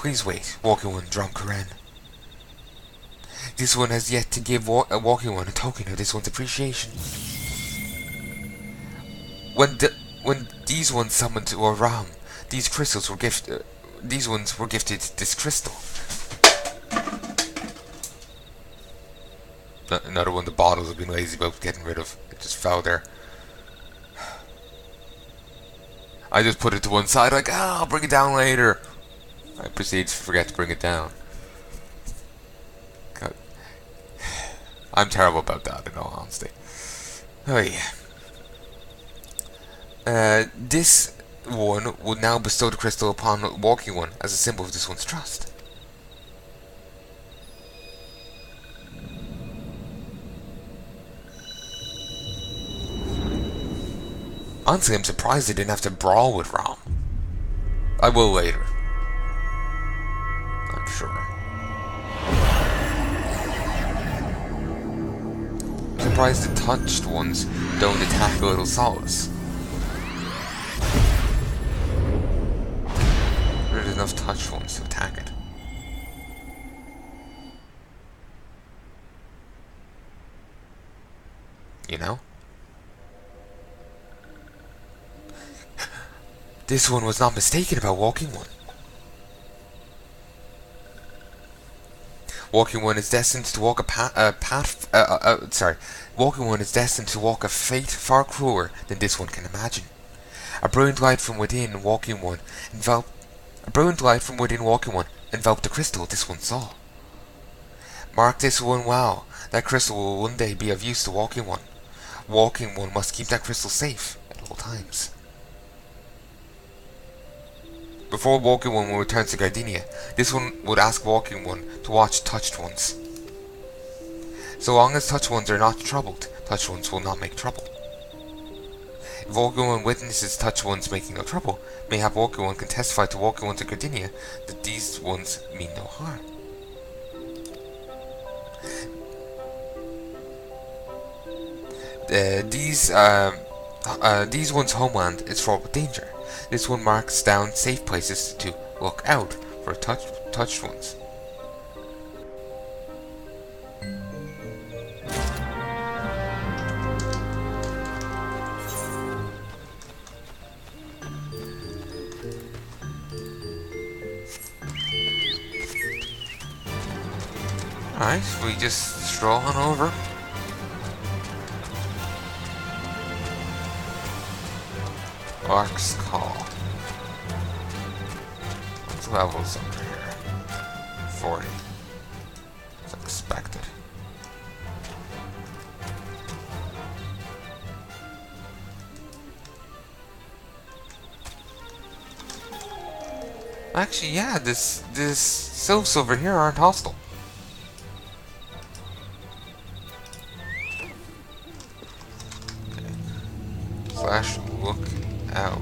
Please wait, Walking One, drunk Karen. This one has yet to give Walking One a token of this one's appreciation. When these ones summoned to our realm, these crystals were gifted. These ones were gifted this crystal. Another one of the bottles I've been lazy about getting rid of. It just fell there. I just put it to one side, like, I'll bring it down later. I proceed to forget to bring it down. God. I'm terrible about that, in all honesty. Oh yeah. This one would now bestow the crystal upon Walking One as a symbol of this one's trust. Honestly, I'm surprised they didn't have to brawl with Rom. I will later. I'm sure. I'm surprised the touched ones don't attack a little solace. There's enough touched ones to attack it. You know? This one was not mistaken about Walking One. Walking One is destined to walk Walking One is destined to walk a fate far crueler than this one can imagine. A brilliant light from within Walking One enveloped the crystal this one saw. Mark this one well. That crystal will one day be of use to Walking One. Walking One must keep that crystal safe at all times. Before Walking One returns to Gardenia, this one would ask Walking One to watch touched ones. So long as touched ones are not troubled, touched ones will not make trouble. If Walking One witnesses touched ones making no trouble, mayhap Walking One can testify to Walking One to Gardenia that these ones mean no harm. These ones' homeland is fraught with danger. This one marks down safe places to look out for touched ones. Alright, we just stroll on over. Orc's Call. What's levels under here? 40. As expected. Actually, yeah, this sylphs over here aren't hostile. Okay. Slash look out.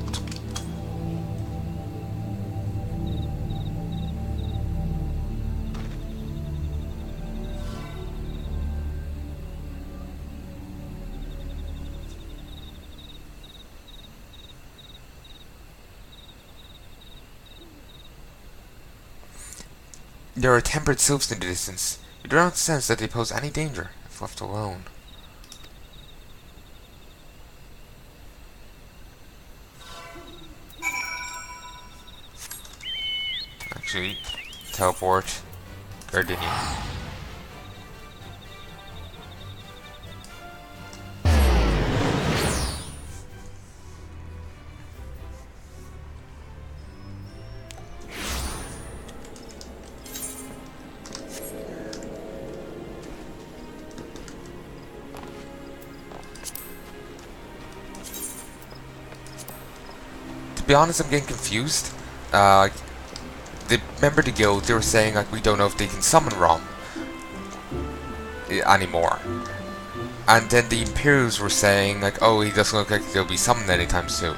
There are tempered sylphs in the distance. You do not sense that they pose any danger if left alone. Actually, teleport Gardenia. To be honest, I'm getting confused. Remember the guild, they were saying like we don't know if they can summon Rom anymore. And then the Imperials were saying like, oh, he doesn't look like he'll be summoned anytime soon.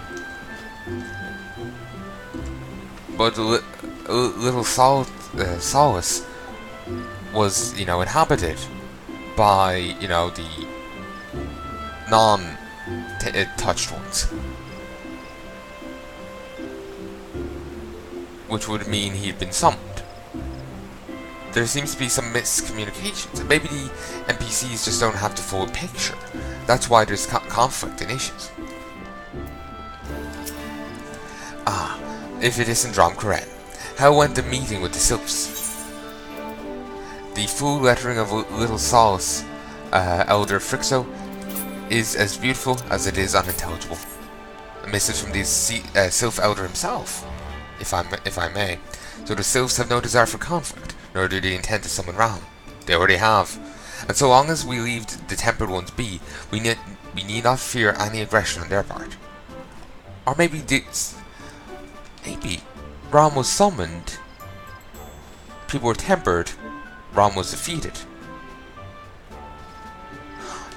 But little Solace was, you know, inhabited by, you know, the non-touched ones. Which would mean he'd been summoned. there seems to be some miscommunications. Maybe the NPCs just don't have the full picture. That's why there's conflict and issues. Ah, if it isn't Drom Karen, how went the meeting with the Sylphs? The full lettering of Little Solace, Elder Frixo, is as beautiful as it is unintelligible. A message from the Sylph Elder himself, if I may. So the Sylphs have no desire for conflict, nor do they intend to summon Ram. They already have. And so long as we leave the Tempered Ones be, we need not fear any aggression on their part. Or maybe Ram was summoned, people were tempered, Ram was defeated.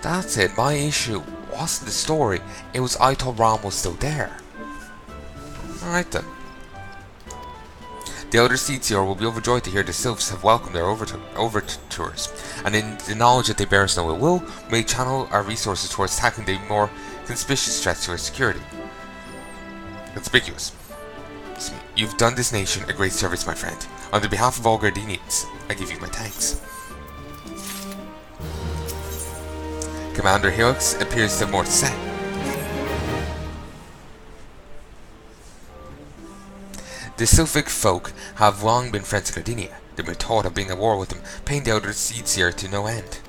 That's it, my issue wasn't the story, it was I thought Ram was still there. Alright then. The Elder Seedseer will be overjoyed to hear the Sylphs have welcomed their overtures, and in the knowledge that they bear us no ill will, may channel our resources towards tackling the more conspicuous threats to our security. Conspicuous. You've done this nation a great service, my friend. On the behalf of all Gardenians, I give you my thanks. Commander Helix appears to have more to say. The Sylphic folk have long been friends of Gardenia. They were taught of being at war with them, paying the Elder Seedseer to no end.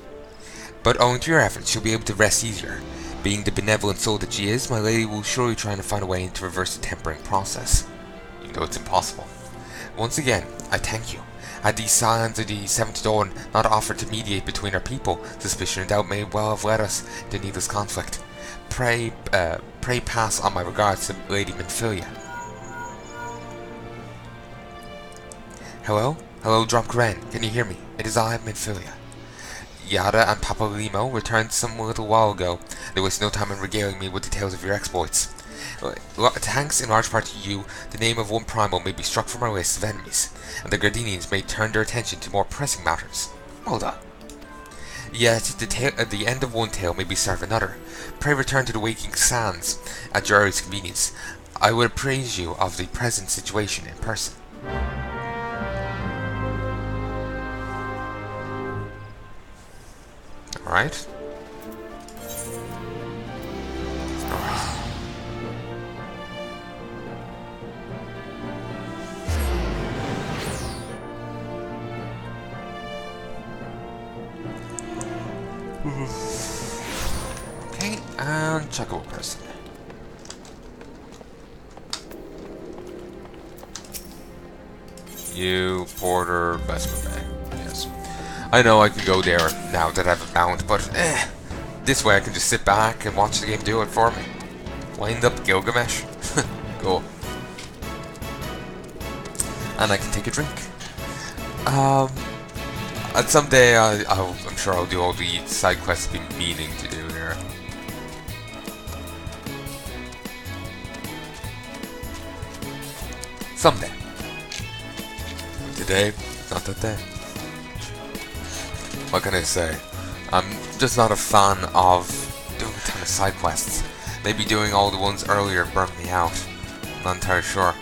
But owing to your efforts, she'll be able to rest easier. Being the benevolent soul that she is, my lady will surely try to find a way to reverse the tempering process. Even though it's impossible. Once again, I thank you. Had these signs of the Seventh Dawn not offered to mediate between our people, suspicion and doubt may well have led us to needless conflict. Pray pass on my regards to Lady Minfilia. Hello? Hello, Drom Karen. Can you hear me? It is I, Minfilia. Yada and Papa Limo returned some little while ago. They wasted no time in regaling me with details of your exploits. Thanks in large part to you, the name of one primal may be struck from our list of enemies, and the Gardenians may turn their attention to more pressing matters. Ul'dah. Yet the end of one tale may be served another. Pray return to the waking sands at your earliest convenience. I would appraise you of the present situation in person. Alright. Okay, and checkable person. You, Porter, Vesper Bay. Yes. I know I can go there now that I have a mount, but this way I can just sit back and watch the game do it for me. Wind up Gilgamesh. Cool. And I can take a drink. And someday I'm sure I'll do all the side quests I've been meaning to do there. Someday. Today, not that day. What can I say? I'm just not a fan of doing a ton of side quests. Maybe doing all the ones earlier burned me out. I'm not entirely sure.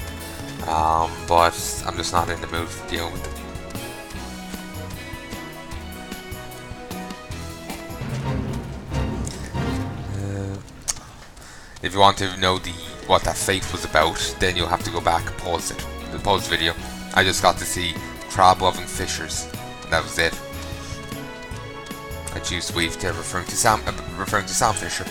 But I'm just not in the mood to deal with them. If you want to know what that fate was about, then you'll have to go back and pause it. Pause the video. I just got to see crab-loving fishers. And that was it. I choose to weave to referring to Sam Fisher.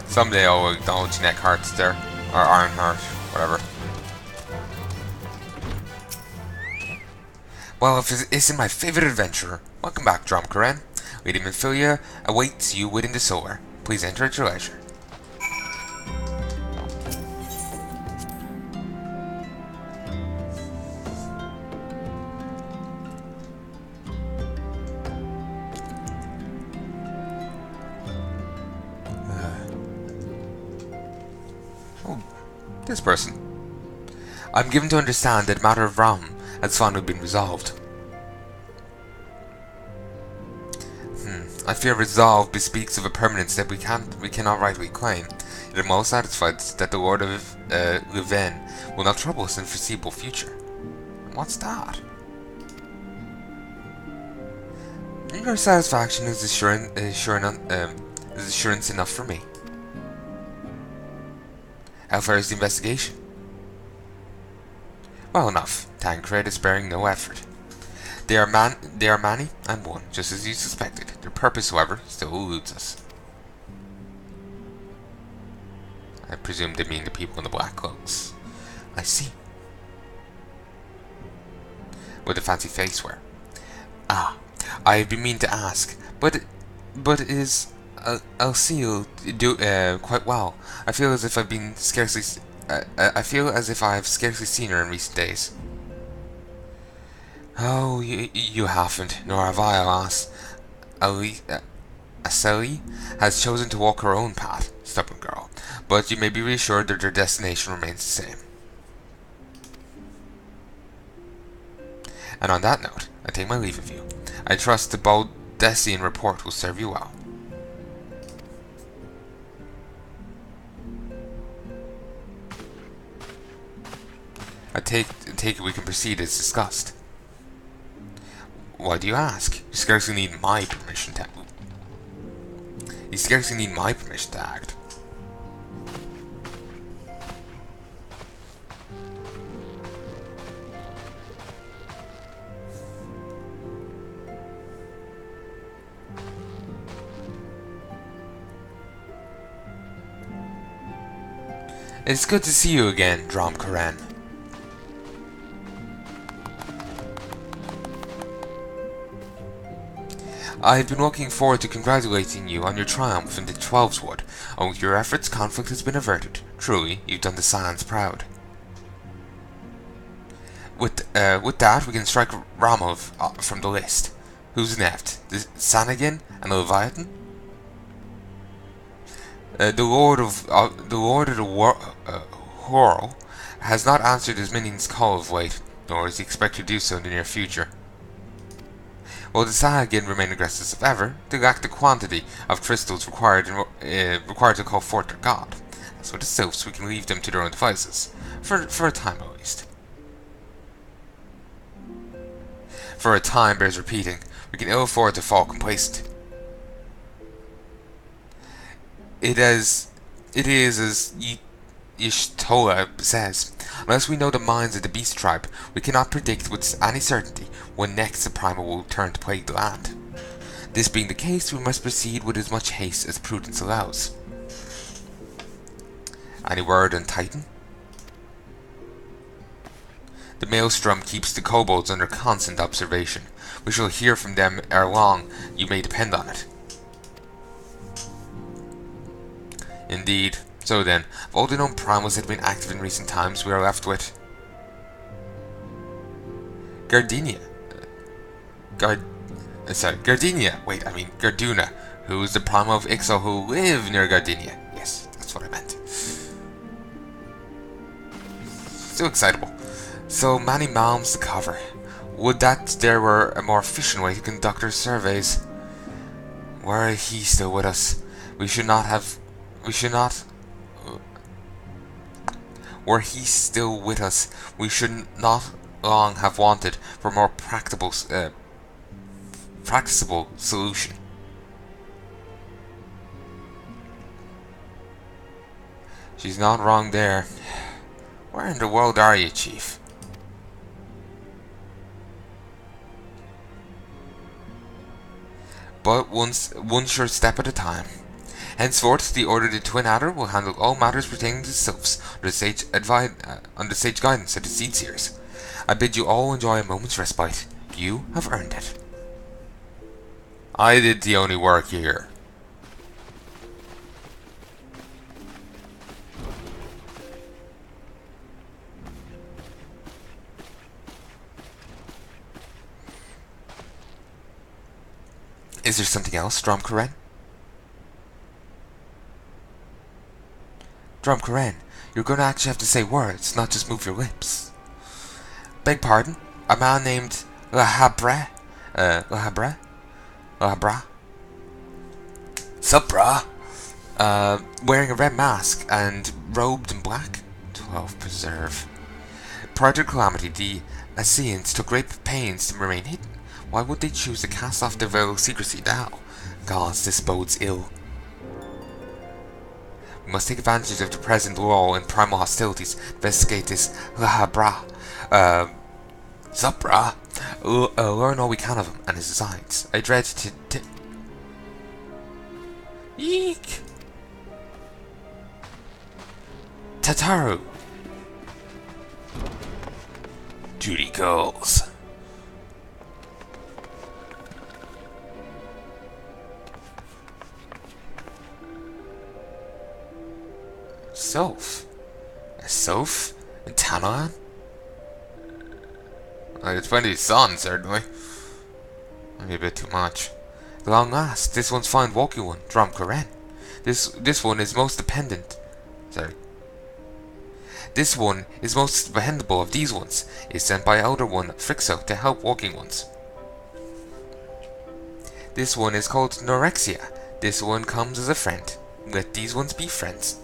Someday I'll acknowledge neck hearts there, or iron heart, whatever. Well, if it isn't my favourite adventurer, welcome back, Drom Karen. Lady Minfilia awaits you within the solar. Please enter at your leisure. This person. I'm given to understand that the matter of Ram has finally been resolved. I fear resolve bespeaks of a permanence that we cannot rightly claim. Yet I'm well satisfied that the Lord of Leven will not trouble us in the foreseeable future. What's that? Your satisfaction is assurance enough for me. How far is the investigation? Well enough. Tancred is sparing no effort. They are many and one, just as you suspected. Their purpose, however, still eludes us. I presume they mean the people in the black cloaks. I see. With the fancy facewear. Ah, I have been meaning to ask, but is Alcil do quite well? I feel as if I feel as if I have scarcely seen her in recent days. Oh, you haven't, nor have I, alas. Aceli has chosen to walk her own path, stubborn girl, but you may be reassured that her destination remains the same. And on that note, I take my leave of you. I trust the Baldessian report will serve you well. I take it we can proceed as discussed. Why do you ask? You scarcely need my permission to act. It's good to see you again, Drom Karen. I have been looking forward to congratulating you on your triumph in the Twelveswood, and with your efforts conflict has been averted. Truly, you've done the Scions proud. With that, we can strike Ramov from the list. Who's left? The Sanagin and the Leviathan? The Lord of the Whirl has not answered his minion's call of late, nor is he expected to do so in the near future. While the Sahagin remain aggressive as ever, they lack the quantity of crystals required to call forth their god. As for the Sylphs, we can leave them to their own devices, for a time at least. For a time bears repeating. We can ill afford to fall complacent. It is as Y'shtola says, unless we know the minds of the beast tribe, we cannot predict with any certainty when next the primal will turn to plague the land. This being the case, we must proceed with as much haste as prudence allows. Any word on Titan? The maelstrom keeps the kobolds under constant observation. We shall hear from them ere long, you may depend on it. Indeed. So then, of all the known primals that have been active in recent times, we are left with Gardenia. Garduna, who is the primal of Ixo who live near Gardenia. Yes, that's what I meant. Still excitable. So many malms to cover. Would that there were a more efficient way to conduct our surveys. Were he still with us, Were he still with us, we should not long have wanted for a more practicable solution. She's not wrong there. Where in the world are you, Chief? But one sure step at a time. Henceforth, the Order of the Twin Adder will handle all matters pertaining to Sylphs under sage guidance of the Seedseers. I bid you all enjoy a moment's respite. You have earned it. I did the only work here. Is there something else, Drom Karen? Drom Karen, you're going to actually have to say words, not just move your lips. Beg pardon? A man named Lahabra? Sup, brah? Wearing a red mask and robed in black? 12 preserve. Prior to the calamity, the Assyrians took great pains to remain hidden. Why would they choose to cast off their veil of secrecy now? Gods, this bodes ill. We must take advantage of the present lull in primal hostilities to investigate this Ul'dah. Sup, brah? Learn all we can of him and his designs. I dread to Eek! Tataru! Duty calls. Soph? A Soph? And Tanalan? It's plenty of sun, certainly. Maybe a bit too much. At long last, this one's fine walking one, Drum Karen. This one is most dependent. Sorry. This one is most dependable of these ones. Is sent by elder one Frixo to help walking ones. This one is called Norexia. This one comes as a friend. Let these ones be friends.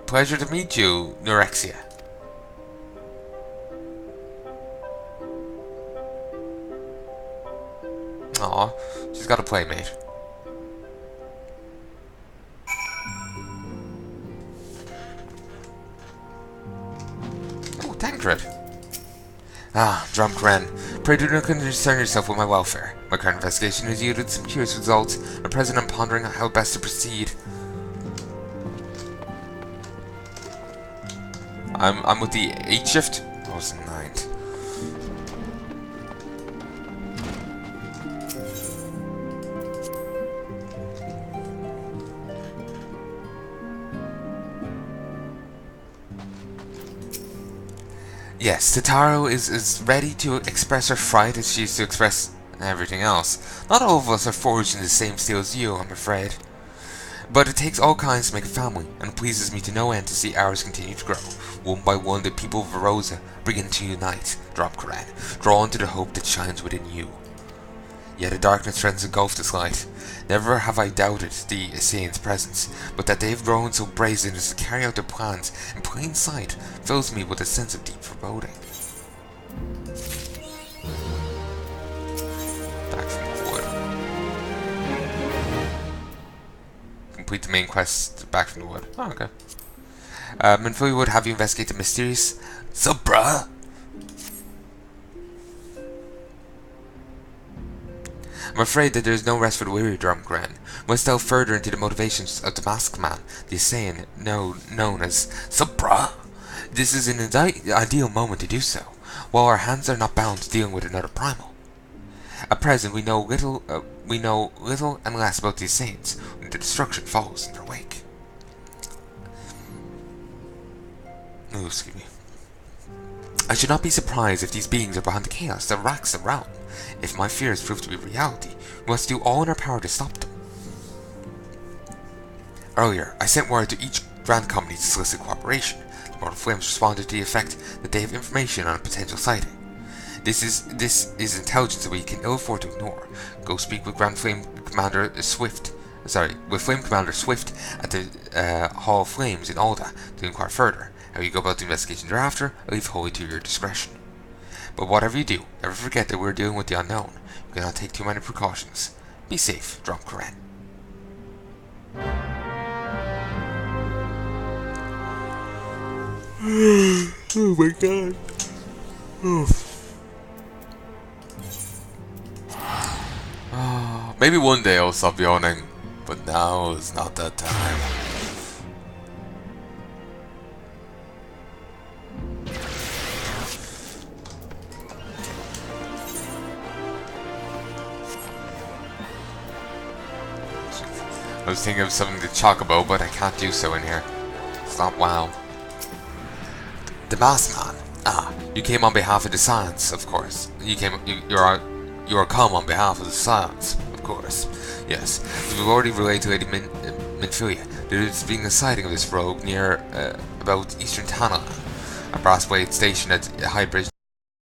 Pleasure to meet you, Norexia. Aw, she's got a playmate. Oh, Tancred. Ah, Drum Kren. Pray do not concern yourself with my welfare. My current investigation has yielded some curious results. At present I'm pondering how best to proceed. I'm with the 8th shift. I was in 9th. Yes, Tataru is ready to express her fright as she is to express everything else. Not all of us are forged in the same steel as you, I'm afraid. But it takes all kinds to make a family, and it pleases me to no end to see ours continue to grow. One by one, the people of Verosa begin to unite, Drop Koran, drawn to the hope that shines within you. Yet a darkness threatens to engulf this light. Never have I doubted the Assyrians' presence, but that they have grown so brazen as to carry out their plans in plain sight fills me with a sense of deep foreboding. Back from the wood. Complete the main quest back from the wood. Oh, okay. Minfui would have you investigate the mysterious Subra. I'm afraid that there is no rest for the weary, Drum Gran. Must delve further into the motivations of the masked man, the Assyrian known as Subra. This is an ideal moment to do so, while our hands are not bound to dealing with another primal. At present, we know little and less about the Assyrians, when the destruction follows in their wake. Oh, excuse me. I should not be surprised if these beings are behind the chaos that racks the realm. If my fears prove to be reality, we must do all in our power to stop them. Earlier, I sent word to each Grand Company to solicit cooperation. The Mortal Flames responded to the effect that they have information on a potential sighting. This is intelligence that we can ill afford to ignore. Go speak with Flame Commander Swift at the Hall of Flames in Ul'dah to inquire further. How you go about the investigation thereafter, I leave wholly to your discretion. But whatever you do, never forget that we're dealing with the unknown. You cannot take too many precautions. Be safe, Drum Koran. Oh my god. Oh. Maybe one day I'll stop yawning, but now is not that time. I was thinking of something to talk about, but I can't do so in here. It's not WoW. The Masked Man. Ah, you came on behalf of the Science, of course. You are come on behalf of the Science, of course. Yes, we've already relayed to Lady Minfilia. There is being a sighting of this rogue near about Eastern Tana, a brass blade station at High Bridge.